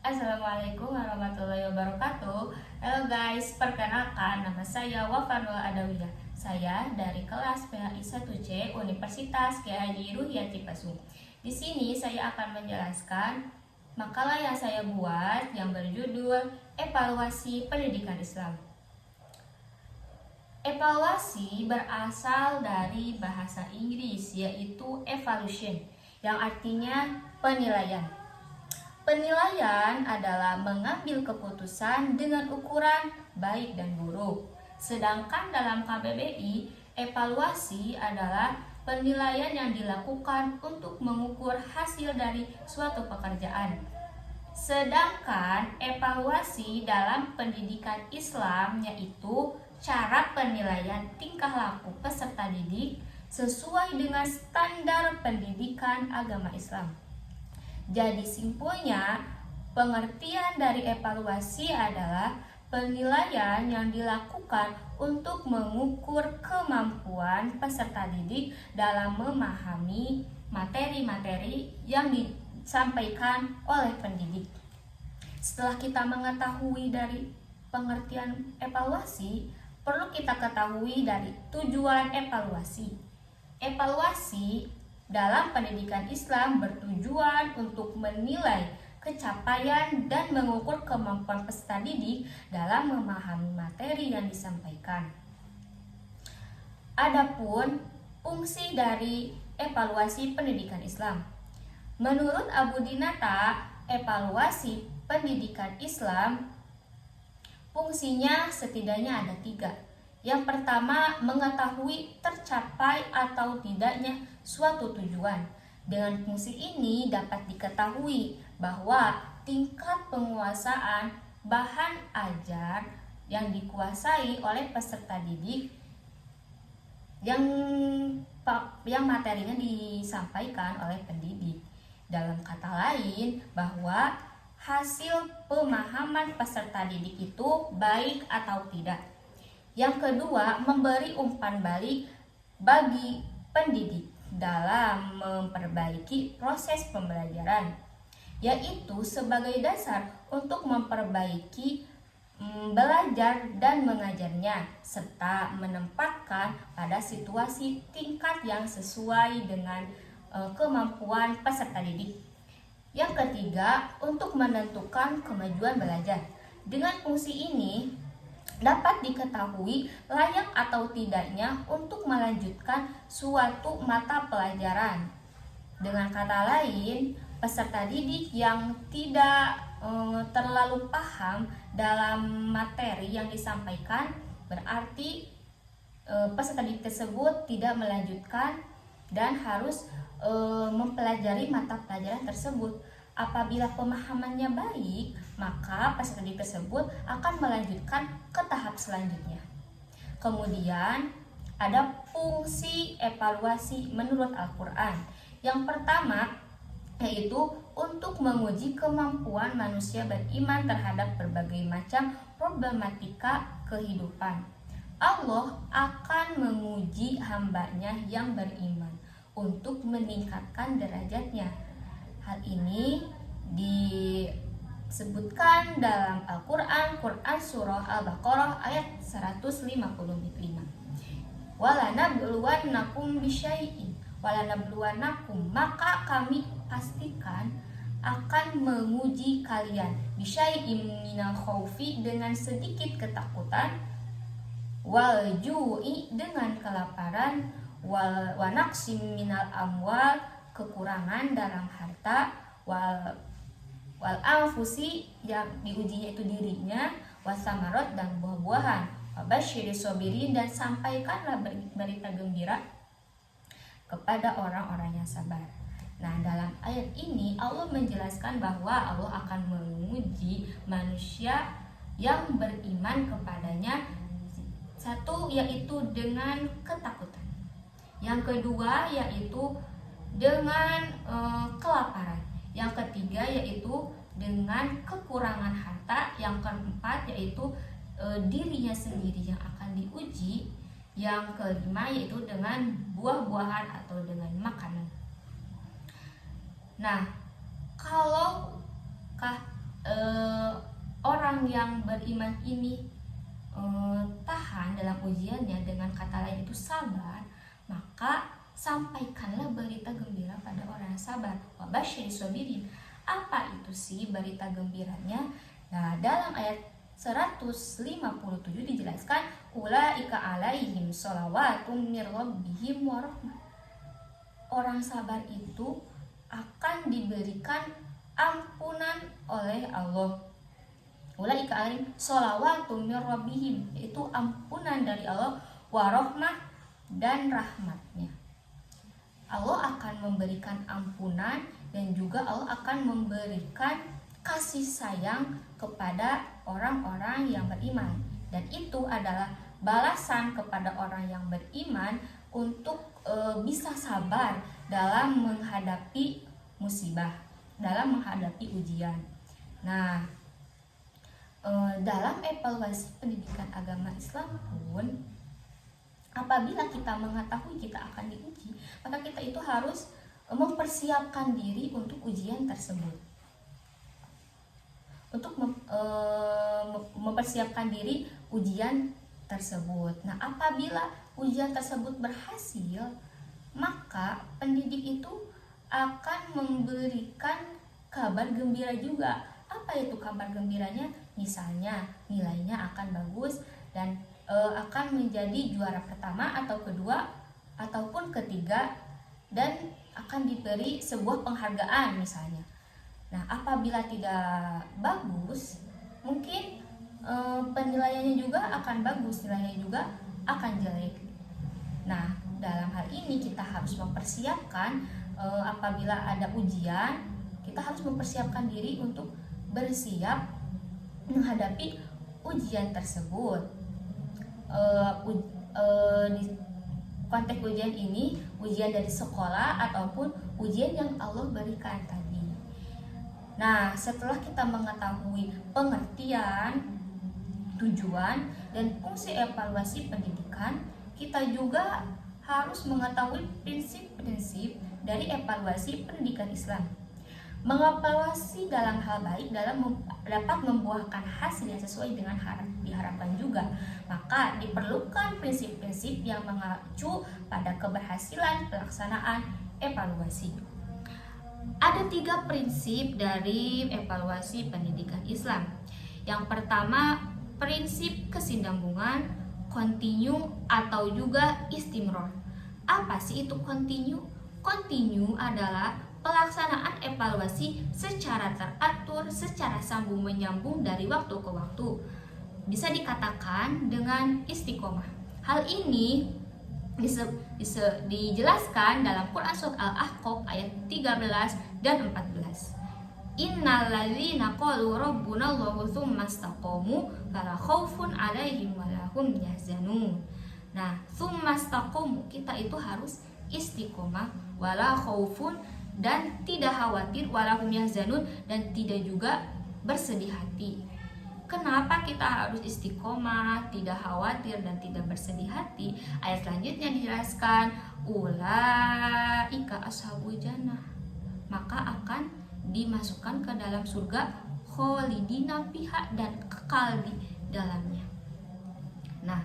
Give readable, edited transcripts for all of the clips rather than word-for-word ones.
Assalamualaikum warahmatullahi wabarakatuh. Halo guys, perkenalkan nama saya Wafanul Adawiyah. Saya dari kelas PHI 1C Universitas Kiai Haji Ruhyat Cipasung. Di sini saya akan menjelaskan makalah yang saya buat yang berjudul Evaluasi Pendidikan Islam. Evaluasi berasal dari bahasa Inggris yaitu evaluation yang artinya penilaian. Penilaian adalah mengambil keputusan dengan ukuran baik dan buruk. Sedangkan dalam KBBI, evaluasi adalah penilaian yang dilakukan untuk mengukur hasil dari suatu pekerjaan. Sedangkan evaluasi dalam pendidikan Islam yaitu cara penilaian tingkah laku peserta didik sesuai dengan standar pendidikan agama Islam. Jadi simpulnya, pengertian dari evaluasi adalah penilaian yang dilakukan untuk mengukur kemampuan peserta didik dalam memahami materi-materi yang disampaikan oleh pendidik. Setelah kita mengetahui dari pengertian evaluasi, perlu kita ketahui dari tujuan evaluasi. Evaluasi dalam pendidikan Islam bertujuan untuk menilai capaian dan mengukur kemampuan peserta didik dalam memahami materi yang disampaikan. Adapun fungsi dari evaluasi pendidikan Islam. Menurut Abu Dinata, evaluasi pendidikan Islam fungsinya setidaknya ada 3. Yang pertama, mengetahui tercapai atau tidaknya suatu tujuan. Dengan fungsi ini dapat diketahui bahwa tingkat penguasaan bahan ajar yang dikuasai oleh peserta didik yang materinya disampaikan oleh pendidik. Dalam kata lain, bahwa hasil pemahaman peserta didik itu baik atau tidak. Yang kedua, memberi umpan balik bagi pendidik dalam memperbaiki proses pembelajaran, yaitu sebagai dasar untuk memperbaiki belajar dan mengajarnya, serta menempatkan pada situasi tingkat yang sesuai dengan kemampuan peserta didik. Yang ketiga, untuk menentukan kemajuan belajar. Dengan fungsi ini dapat diketahui layak atau tidaknya untuk melanjutkan suatu mata pelajaran. Dengan kata lain, peserta didik yang tidak terlalu paham dalam materi yang disampaikan berarti peserta didik tersebut tidak melanjutkan dan harus mempelajari mata pelajaran tersebut. Apabila pemahamannya baik, maka peserta didik tersebut akan melanjutkan ke tahap selanjutnya. Kemudian ada fungsi evaluasi menurut Al-Quran. Yang pertama yaitu untuk menguji kemampuan manusia beriman terhadap berbagai macam problematika kehidupan. Allah akan menguji hambanya yang beriman untuk meningkatkan derajatnya. Hal ini disebutkan dalam Al-Quran, surah Al-Baqarah ayat 155. Walanabluwannakum bisyai'in, walanabluwannakum, maka kami pastikan akan menguji kalian, bisyai'in minal khaufi, dengan sedikit ketakutan, wal ju'i, dengan kelaparan, wa naqsim minal amwal, kekurangan dalam harta, wal anfusi, yang diujinya itu dirinya, wasamarot, dan buah-buahan, wabasyiris sabirin, dan sampaikanlah berita gembira kepada orang-orang yang sabar. Nah, dalam ayat ini Allah menjelaskan bahwa Allah akan menguji manusia yang beriman kepadanya. Satu, yaitu dengan ketakutan. Yang kedua, yaitu dengan kelaparan. Yang ketiga, yaitu dengan kekurangan harta. Yang keempat, yaitu dirinya sendiri yang akan diuji. Yang kelima, yaitu dengan buah-buahan atau dengan makanan. Nah, kalau orang yang beriman ini tahan dalam ujiannya, dengan kata lain itu sabar, maka sampaikanlah berita gembira pada orang yang sabar. Wa basyiris sabirin. Apa itu sih berita gembiranya? Nah, dalam ayat 157 dijelaskan, ulaika alaihim sholawatun mir rabbihim wa rahmah. Orang sabar itu akan diberikan ampunan oleh Allah. Ulaika alaihim sholawatun mir rabbihim, yaitu ampunan dari Allah, wa rahmah, dan rahmatnya. Allah akan memberikan ampunan dan juga Allah akan memberikan kasih sayang kepada orang-orang yang beriman, dan itu adalah balasan kepada orang yang beriman untuk bisa sabar dalam menghadapi musibah, dalam menghadapi ujian. Nah, dalam evaluasi pendidikan agama Islam pun, apabila kita mengetahui kita akan diuji, maka kita itu harus mempersiapkan diri untuk ujian tersebut. Untuk mempersiapkan diri ujian tersebut. Nah, apabila ujian tersebut berhasil, maka pendidik itu akan memberikan kabar gembira juga. Apa itu kabar gembiranya? Misalnya nilainya akan bagus dan akan menjadi juara pertama atau kedua ataupun ketiga, dan akan diberi sebuah penghargaan misalnya. Nah, apabila tidak bagus, mungkin penilaiannya juga akan bagus, nilainya juga akan jelek. Nah, dalam hal ini kita harus mempersiapkan, apabila ada ujian, kita harus mempersiapkan diri untuk bersiap menghadapi ujian tersebut. Di konteks ujian ini, ujian dari sekolah ataupun ujian yang Allah berikan tadi. Nah, setelah kita mengetahui pengertian, tujuan, dan fungsi evaluasi pendidikan, kita juga harus mengetahui prinsip-prinsip dari evaluasi pendidikan Islam. Mengevaluasi dalam hal baik dapat membuahkan hasil yang sesuai dengan diharapkan juga. Maka diperlukan prinsip-prinsip yang mengacu pada keberhasilan pelaksanaan evaluasi. Ada 3 prinsip dari evaluasi pendidikan Islam. Yang pertama, prinsip kesinambungan, kontinu atau juga istimror. Apa sih itu kontinu? Kontinu adalah pelaksanaan evaluasi secara teratur, secara sambung menyambung dari waktu ke waktu. Bisa dikatakan dengan istiqomah. Hal ini dijelaskan dalam Quran Surat Al-Ahqaf ayat 13 dan 14. Innal ladzina qalu rabbuna Allahu tsumma istaqamu fala khaufun 'alaihim wa lahum yahzanun. Nah, tsumma istaqamu, kita itu harus istiqomah, wala khaufun, dan tidak khawatir, walahum yahzanun, dan tidak juga bersedih hati. Kenapa kita harus istiqomah, tidak khawatir, dan tidak bersedih hati? Ayat selanjutnya dijelaskan, ulaika ashabul jannah, maka akan dimasukkan ke dalam surga, kholidina fiha, dan kekal di dalamnya. Nah,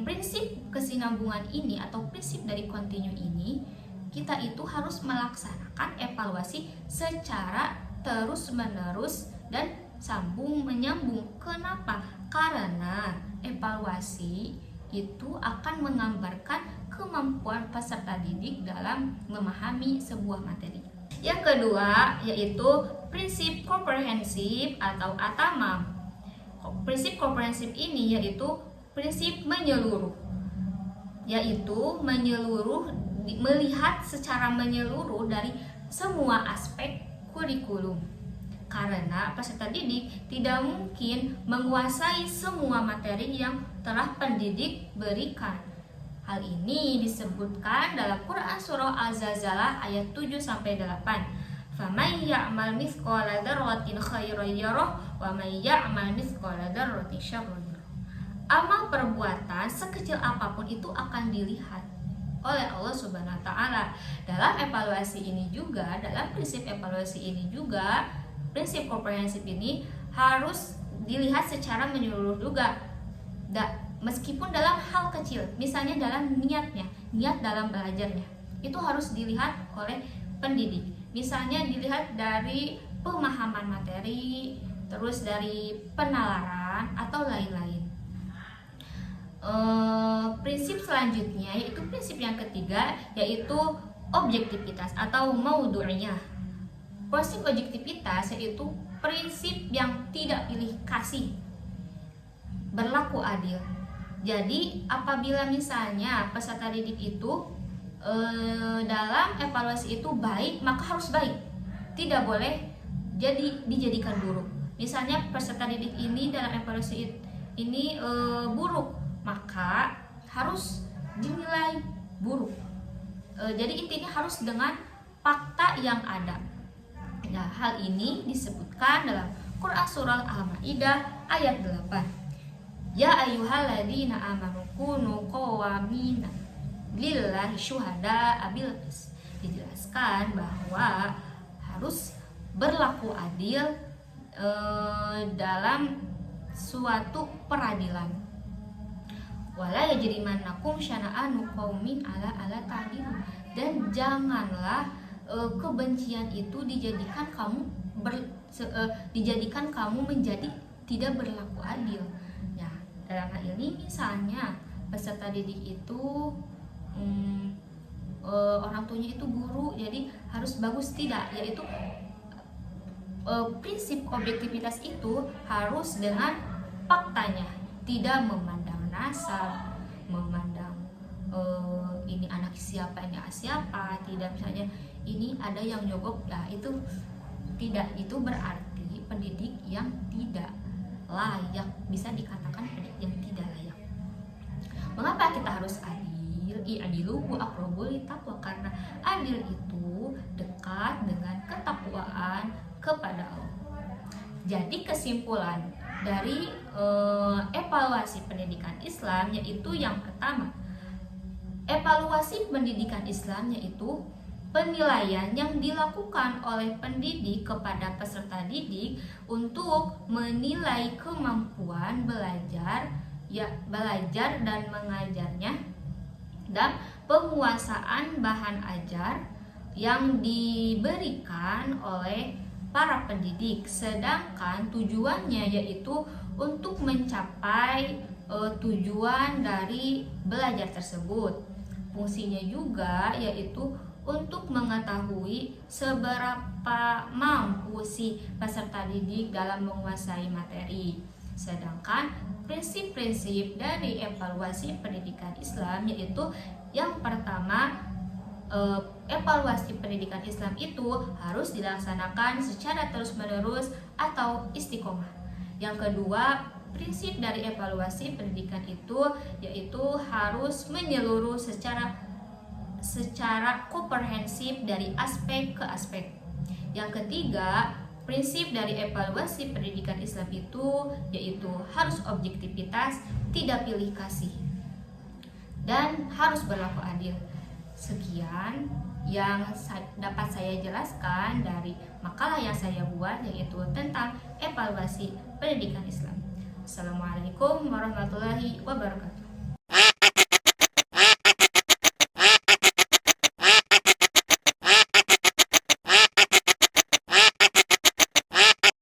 prinsip kesinambungan ini atau prinsip dari kontinu ini, kita itu harus melaksanakan evaluasi secara terus-menerus dan sambung menyambung. Kenapa? Karena evaluasi itu akan menggambarkan kemampuan peserta didik dalam memahami sebuah materi. Yang kedua yaitu prinsip komprehensif atau ATAMAM. Prinsip komprehensif ini yaitu prinsip menyeluruh, yaitu melihat secara menyeluruh dari semua aspek kurikulum. Karena peserta didik tidak mungkin menguasai semua materi yang telah pendidik berikan. Hal ini disebutkan dalam Quran Surah Al-Zalzalah ayat 7-8. Faman ya'mal mithqala dzarratin khairan yarah wa may ya'mal mithqala dzarratin syarran yarah. Amal perbuatan sekecil apapun itu akan dilihat oleh Allah Subhanahu wa taala. Dalam evaluasi ini juga, dalam prinsip evaluasi ini juga, prinsip komprehensif ini harus dilihat secara menyeluruh juga. Meskipun dalam hal kecil, misalnya dalam niat dalam belajarnya, itu harus dilihat oleh pendidik. Misalnya dilihat dari pemahaman materi, terus dari penalaran atau lain-lain. Prinsip selanjutnya yaitu prinsip yang ketiga, yaitu objektivitas atau maudu'nya. Prinsip objektivitas yaitu prinsip yang tidak pilih kasih, berlaku adil. Jadi apabila misalnya peserta didik itu dalam evaluasi itu baik, maka harus baik, tidak boleh dijadikan buruk. Misalnya peserta didik ini dalam evaluasi ini buruk, maka harus dinilai buruk. Jadi intinya harus dengan fakta yang ada. Nah, hal ini disebutkan dalam Quran surah Al-Maidah ayat 8. Ya ayyuhalladzina amanu kunu qawwamina lillahi syuhada'a bil qist. Dijelaskan bahwa harus berlaku adil dalam suatu peradilan. Wala yajrimannakum syana'anu qaumin ala ta'dilu. Dan janganlah kebencian itu dijadikan kamu menjadi tidak berlaku adil. Nah, dalam hal ini misalnya peserta didik itu orang tuanya itu guru, jadi harus bagus tidak, yaitu prinsip objektivitas itu harus dengan faktanya, tidak memandang nasab, memandang ini anak siapa, ini anak siapa, tidak. Misalnya ini ada yang nyogok, nah itu tidak, itu berarti pendidik yang tidak layak, bisa dikatakan pendidik yang tidak layak. Mengapa kita harus adil? Adiluhu aqrabu littaqwa, karena adil itu dekat dengan ketakwaan kepada Allah. Jadi kesimpulan dari evaluasi pendidikan Islam yaitu yang pertama, evaluasi pendidikan Islam yaitu penilaian yang dilakukan oleh pendidik kepada peserta didik untuk menilai kemampuan belajar dan mengajarnya dan penguasaan bahan ajar yang diberikan oleh para pendidik, sedangkan tujuannya yaitu untuk mencapai tujuan dari belajar tersebut. Fungsinya juga yaitu untuk mengetahui seberapa mampu si peserta didik dalam menguasai materi. Sedangkan prinsip-prinsip dari evaluasi pendidikan Islam yaitu yang pertama, evaluasi pendidikan Islam itu harus dilaksanakan secara terus-menerus atau istiqomah. Yang kedua, prinsip dari evaluasi pendidikan itu yaitu harus menyeluruh secara komprehensif dari aspek ke aspek. Yang ketiga, prinsip dari evaluasi pendidikan Islam itu yaitu harus objektivitas, tidak pilih kasih, dan harus berlaku adil. Sekian yang dapat saya jelaskan dari makalah yang saya buat yaitu tentang evaluasi pendidikan Islam. Assalamualaikum warahmatullahi wabarakatuh.